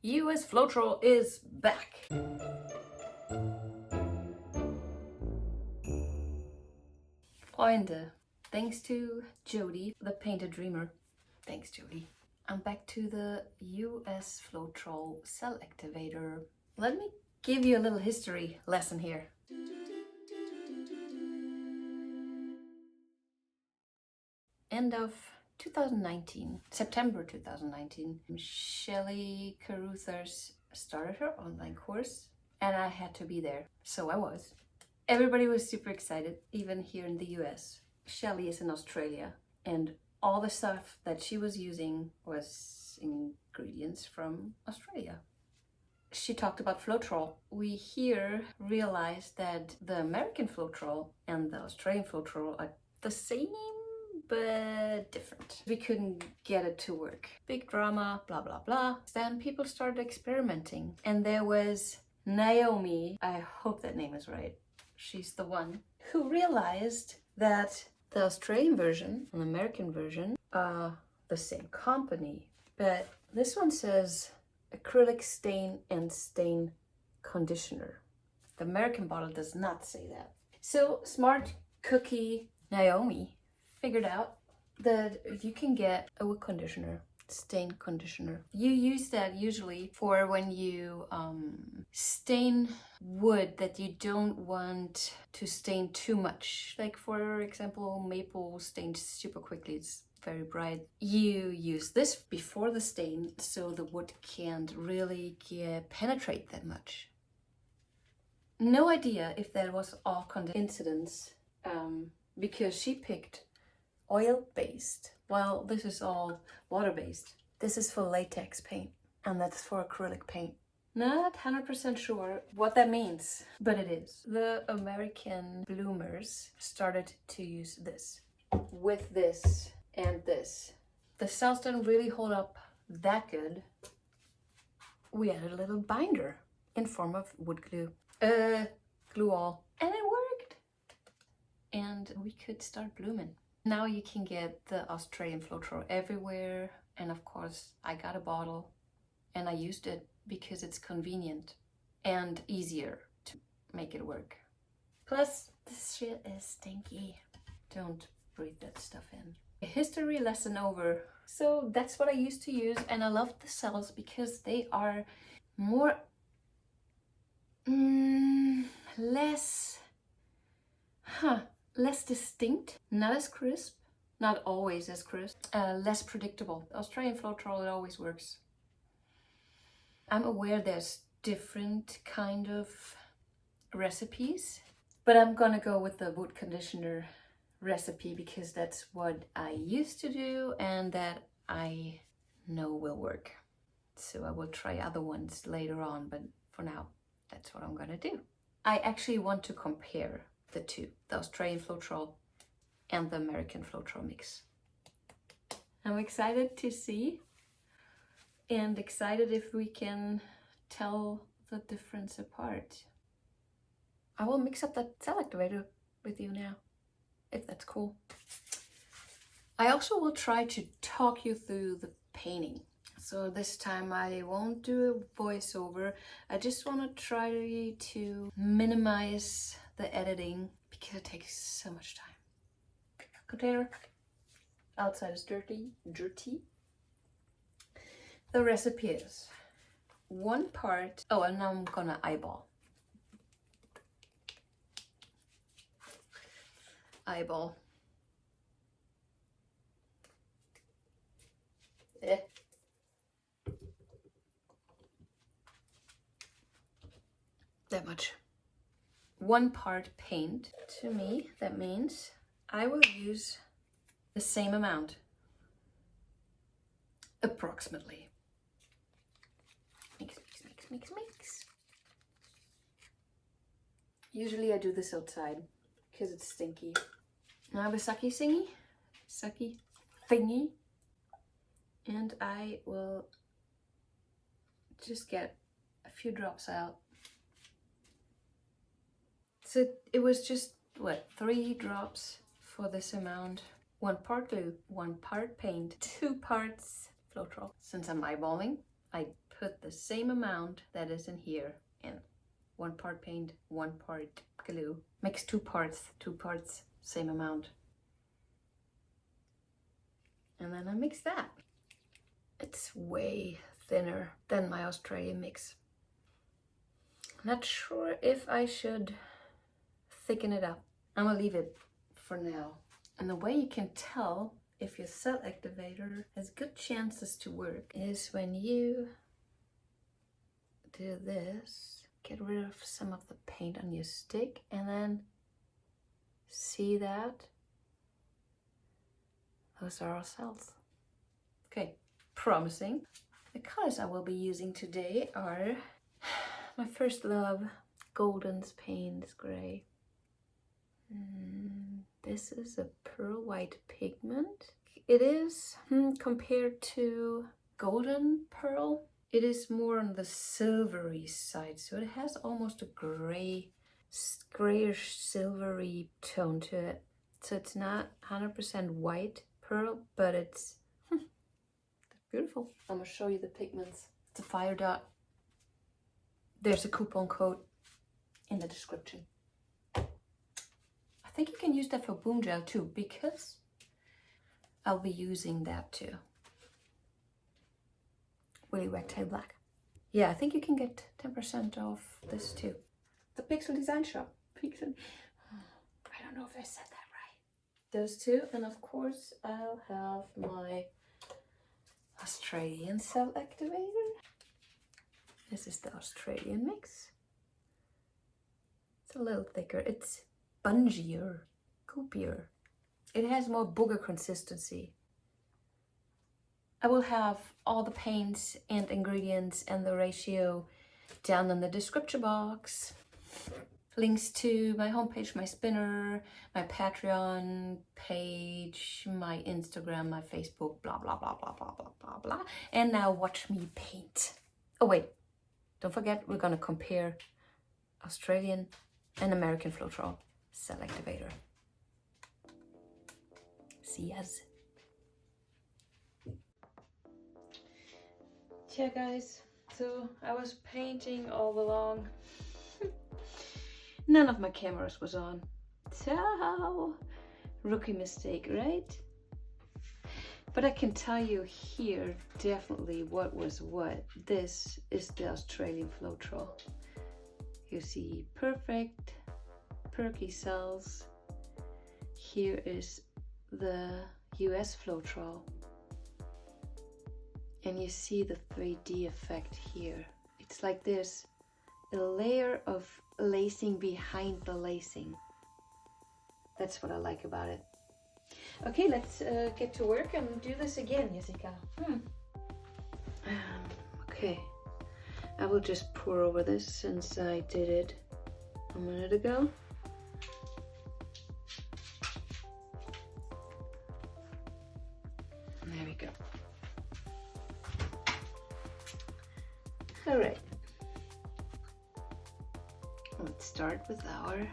US Floetrol is back. Freunde, thanks to Jodie, the painter dreamer. Thanks, Jodie. I'm back to the US Floetrol Cellactivator. Let me give you a little history lesson here. End of 2019, September 2019, Shelley Caruthers started her online course and I had to be there, so I was. Everybody was super excited, even here in the US. Shelley is in Australia and all the stuff that she was using was ingredients from Australia. She talked about Floetrol. We here realized that the American Floetrol and the Australian Floetrol are the same but different. We couldn't get it to work. Big drama, blah, blah, blah. Then people started experimenting and there was Naiomi, I hope that name is right, she's the one, who realized that the Australian version and the American version are the same company, but this one says acrylic stain and stain conditioner. The American bottle does not say that. So smart cookie Naiomi figured out that you can get a wood conditioner, stain conditioner. You use that usually for when you stain wood that you don't want to stain too much. Like for example, maple stains super quickly, it's very bright. You use this before the stain so the wood can't really penetrate that much. No idea if that was all coincidence, because she picked oil-based, while this is all water-based. This is for latex paint, and that's for acrylic paint. Not 100% sure what that means, but it is. The American bloomers started to use this. With this and this. The cells didn't really hold up that good. We added a little binder in form of wood glue. Glue all. And it worked! And we could start blooming. Now you can get the Australian Floetrol everywhere, and of course I got a bottle and I used it because it's convenient and easier to make it work. Plus, this shit is stinky. Don't breathe that stuff in. A history lesson over. So that's what I used to use, and I love the cells because they are more less distinct, not as crisp, not always as crisp, less predictable. Australian Floetrol, it always works. I'm aware there's different kind of recipes, but I'm gonna go with the wood conditioner recipe because that's what I used to do and that I know will work. So I will try other ones later on, but for now, that's what I'm gonna do. I actually want to compare the two, the Australian Floetrol and the American Floetrol mix. I'm excited to see and excited if we can tell the difference apart. I will mix up that Cellactivator with you now, if that's cool. I also will try to talk you through the painting. So this time I won't do a voiceover. I just want to try to minimize the editing because it takes so much time. Container. Outside is dirty. The recipe is 1 part. Oh, and now I'm gonna eyeball. That much. 1 part paint. To me, that means I will use the same amount, approximately. Mix. Usually I do this outside because it's stinky. Now I have a sucky thingy, and I will just get a few drops out. So it was just, what, 3 drops for this amount. 1 part glue, 1 part paint, 2 parts Floetrol. Since I'm eyeballing, I put the same amount that is in here in 1 part paint, 1 part glue. Mix 2 parts, same amount. And then I mix that. It's way thinner than my Australian mix. Not sure if I should thicken it up. I'm gonna leave it for now. And the way you can tell if your cell activator has good chances to work is when you do this, get rid of some of the paint on your stick, and then see that? Those are our cells. Okay, promising. The colors I will be using today are my first love, Golden's Paynes Gray. This is a pearl white pigment. It is, compared to Golden Pearl, it is more on the silvery side. So it has almost a grayish silvery tone to it. So it's not 100% white pearl, but it's beautiful. I'm gonna show you the pigments. It's a Fluidart. There's a coupon code in the description. I think you can use that for boom gel too, because I'll be using that too. Willie Rectile Black. Yeah, I think you can get 10% off this too. The Pixel Design Shop. Pixel. I don't know if I said that right. Those two, and of course I'll have my Australian Cellactivator. This is the Australian mix. It's a little thicker. It's spongier, goopier. It has more booger consistency. I will have all the paints and ingredients and the ratio down in the description box. Links to my homepage, my spinner, my Patreon page, my Instagram, my Facebook, blah, blah, blah, blah, blah, blah, blah, blah. And now watch me paint. Oh wait, don't forget, we're gonna compare Australian and American Floetrol Cellactivator. See yas. Yeah guys, so I was painting all along. None of my cameras was on. So, rookie mistake, right? But I can tell you here definitely what was what. This is the Australian Floetrol. You see perfect, perky cells. Here is the US Floetrol. And you see the 3D effect here. It's like there's a layer of lacing behind the lacing. That's what I like about it. Okay, let's get to work and do this again, Jessica. Okay, I will just pour over this since I did it a minute ago. There we go. All right. Let's start with our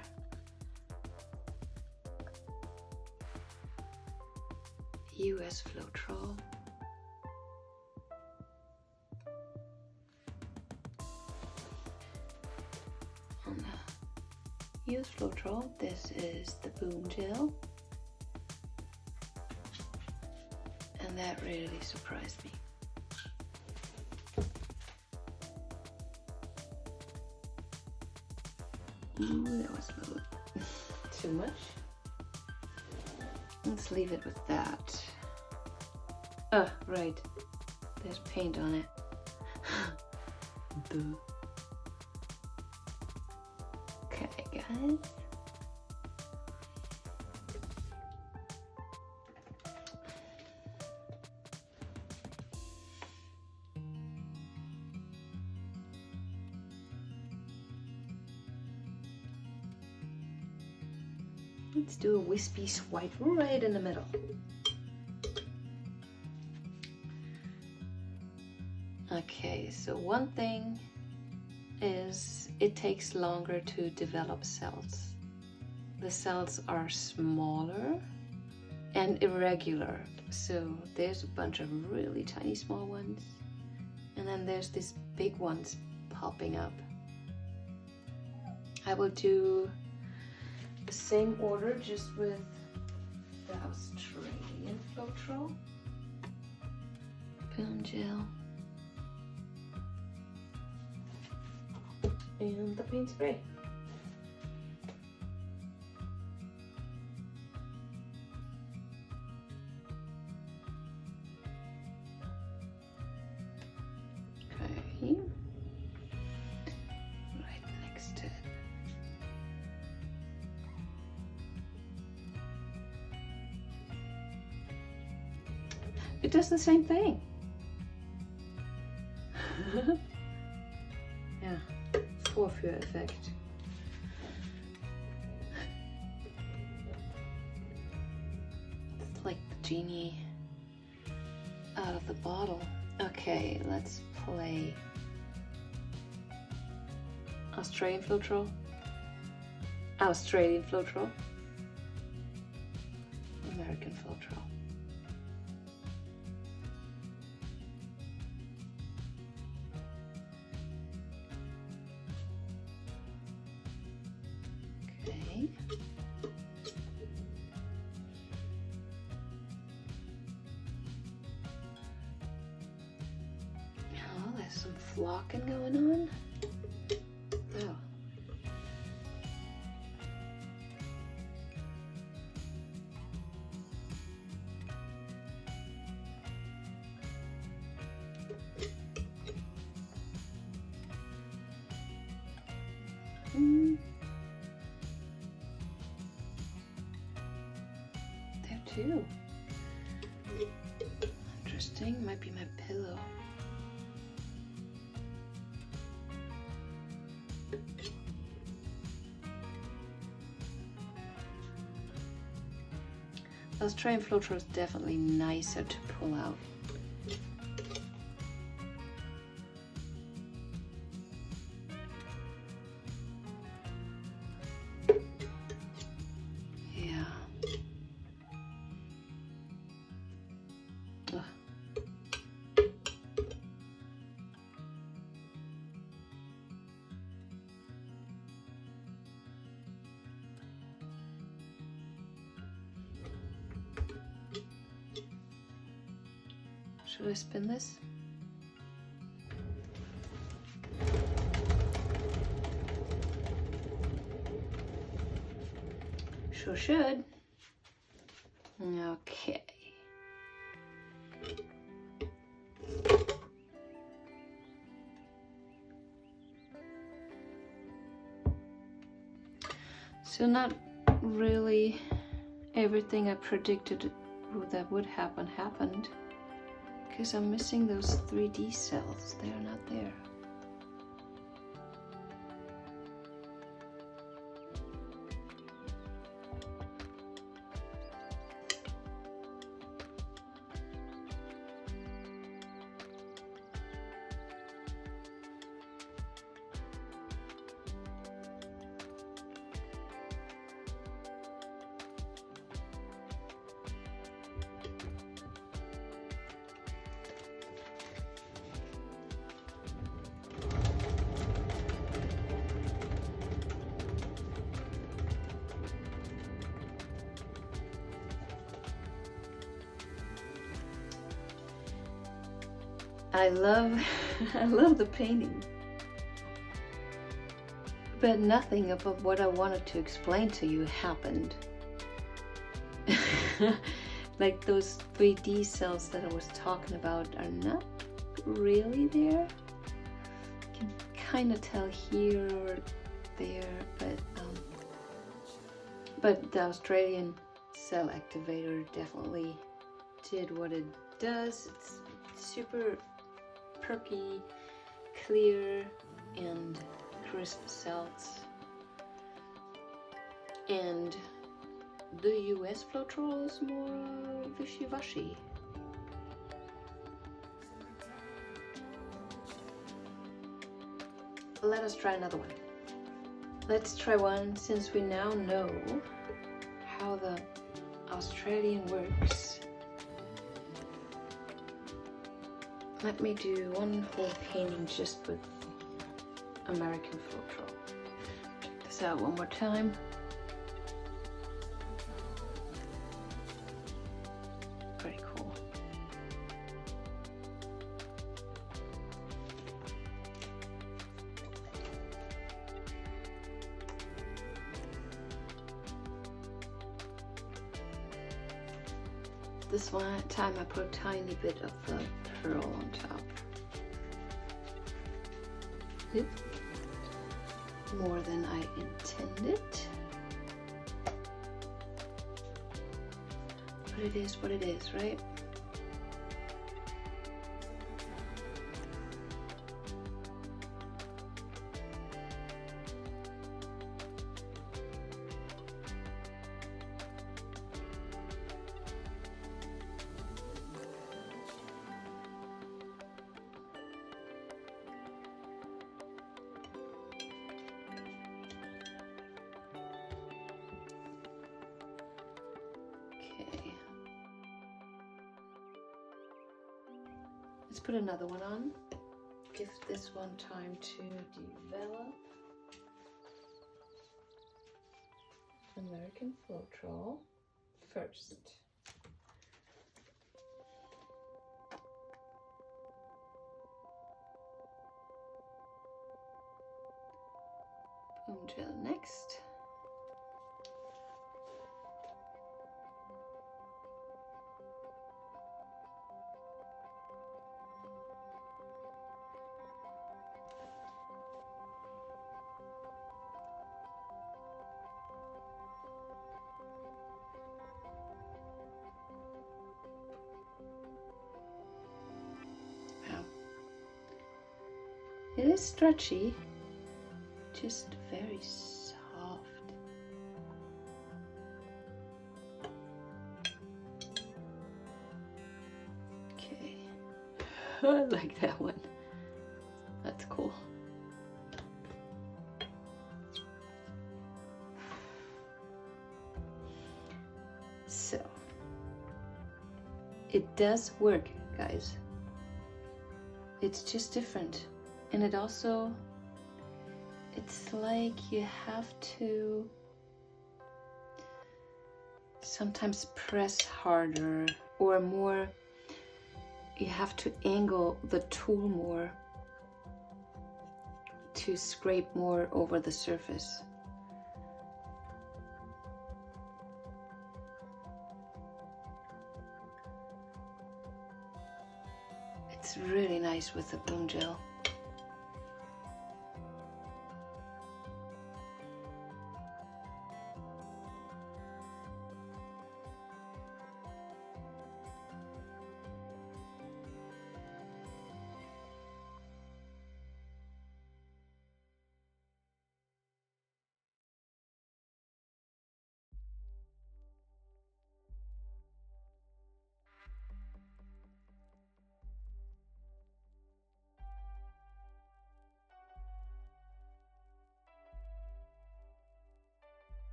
US Floetrol. On the US Floetrol, this is the boom gel. And that really surprised me. Ooh, that was a little too much. Let's leave it with that. Oh, right. There's paint on it. Duh. Okay, guys. Let's do a wispy swipe right in the middle. Okay, so one thing is it takes longer to develop cells. The cells are smaller and irregular. So there's a bunch of really tiny small ones. And then there's these big ones popping up. I will do the same order just with the Australian Floetrol. Bone gel. And the paint spray. Okay. Right next to it. It does the same thing. Ja, Vorführeffekt. It's like the genie out of the bottle. Okay, let's play Australian Floetrol, Australian Floetrol, American Floetrol. Okay. Oh, there's some flocking going on. Oh. There too. Interesting. Might be my pillow. The Australian Floetrol is definitely nicer to pull out. Yeah. Ugh. Should I spin this? Sure should. Okay. So not really everything I predicted that would happen happened. Because I'm missing those 3D cells. They are not there. I love the painting, but nothing of what I wanted to explain to you happened. Like those 3D cells that I was talking about are not really there. You can kind of tell here or there, but the Australian Cellactivator definitely did what it does. It's super perky, clear, and crisp cells. And the US Floetrol is more wishy-washy. Let us try another one. Let's try one since we now know how the Australian works. Let me do one whole painting just with American Floetrol. Check this out one more time. Pretty cool. This one time I put a tiny bit of the pearl on top. Oop. More than I intended. But it is what it is, right? Let's put another one on. Give this one time to develop. American Floetrol first. Boom gel next. It is stretchy, just very soft. Okay, I like that one. That's cool. So, it does work, guys. It's just different. And it also, it's like you have to sometimes press harder or more, you have to angle the tool more to scrape more over the surface. It's really nice with the bloom gel.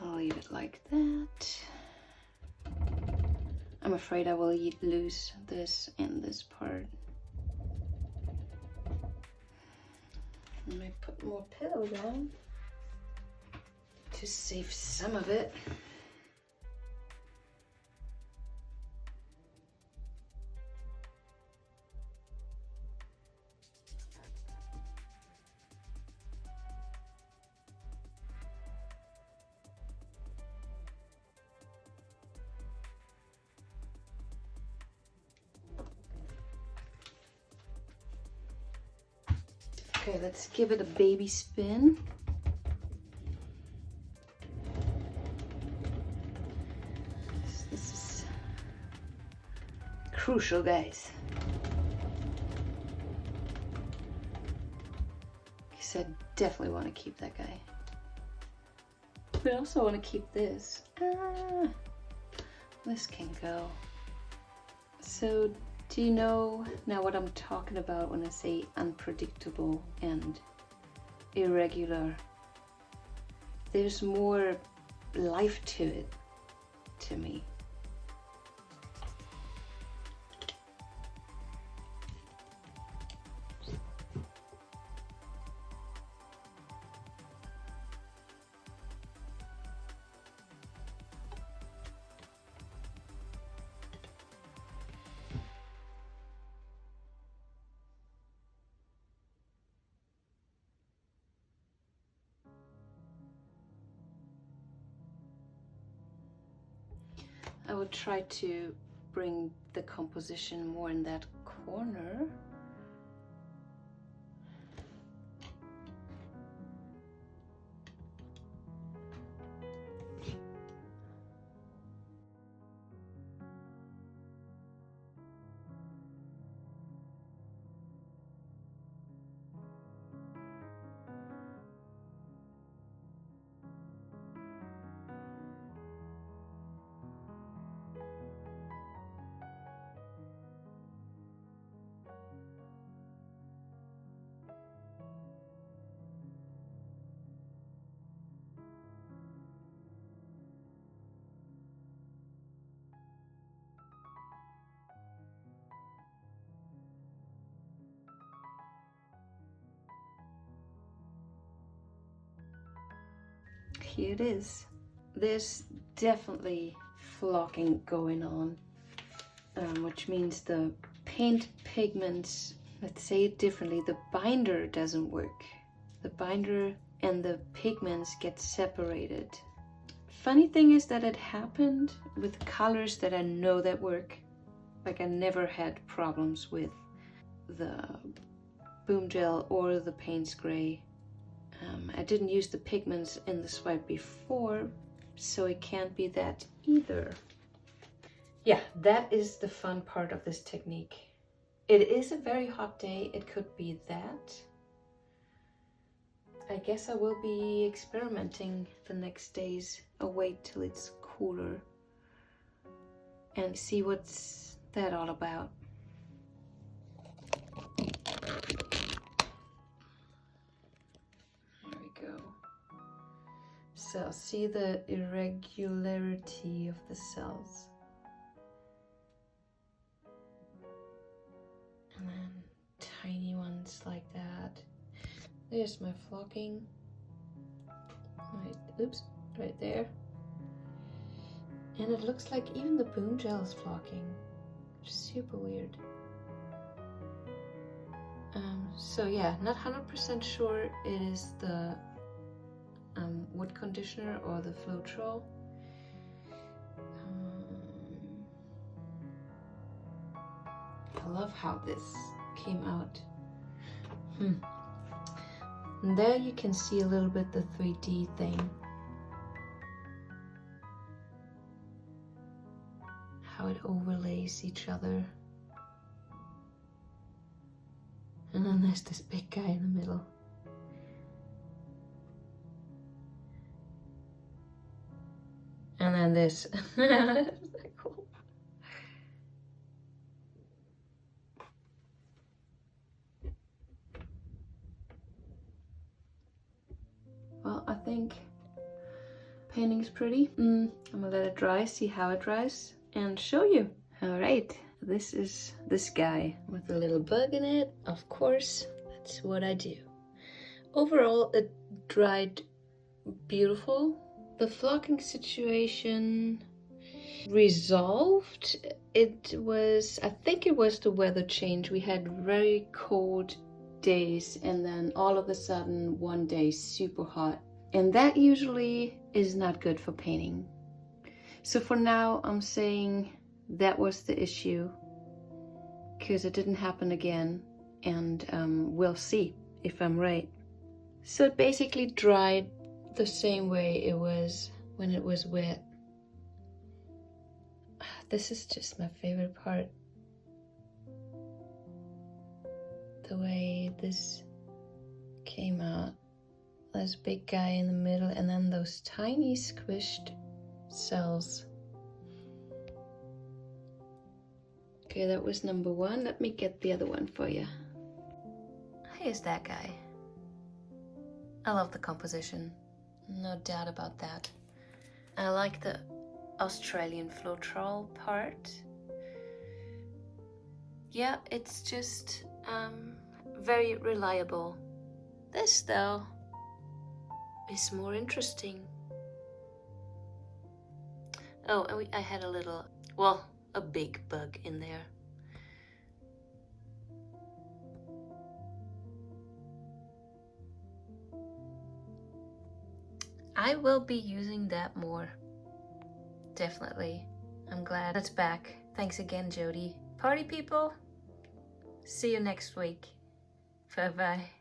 I'll leave it like that. I'm afraid I will lose this and this part. Let me put more pillows on to save some of it. Okay, let's give it a baby spin. This is crucial, guys. Because I definitely want to keep that guy. But I also want to keep this. This can go. So, do you know now what I'm talking about when I say unpredictable and irregular There's more life to it, to me. I would try to bring the composition more in that corner. Here it is. There's definitely flocking going on, which means the paint pigments, let's say it differently, the binder doesn't work. The binder and the pigments get separated. Funny thing is that it happened with colors that I know that work. Like I never had problems with the Boom Gel or the Paynes Gray. I didn't use the pigments in the swipe before, so it can't be that either. Yeah, that is the fun part of this technique. It is a very hot day, it could be that. I guess I will be experimenting the next days. I'll wait till it's cooler and see what's that all about. So see the irregularity of the cells. And then tiny ones like that. There's my flocking. Right, oops, right there. And it looks like even the Boom Gel is flocking. Super weird. So yeah, not 100% sure it is the wood conditioner or the Floetrol. I love how this came out. And there you can see a little bit the 3D thing. How it overlays each other. And then there's this big guy in the middle. And then this. That's cool. Well, I think painting's pretty. I'm gonna let it dry, see how it dries, and show you. All right, this is this guy with a little bug in it. Of course, that's what I do. Overall, it dried beautiful. The flocking situation resolved. It was, I think it was the weather change. We had very cold days and then all of a sudden one day super hot. And that usually is not good for painting. So for now, I'm saying that was the issue because it didn't happen again. And we'll see if I'm right. So it basically dried the same way it was when it was wet. This is just my favorite part. The way this came out. This big guy in the middle and then those tiny squished cells. Okay, that was number one. Let me get the other one for you. Here's that guy. I love the composition. No doubt about that. I like the Australian Floetrol part. Yeah, it's just very reliable. This though is more interesting. Oh, and I had a little, well, a big bug in there. I will be using that more. Definitely. I'm glad it's back. Thanks again, Jodie. Party people, see you next week. Bye-bye.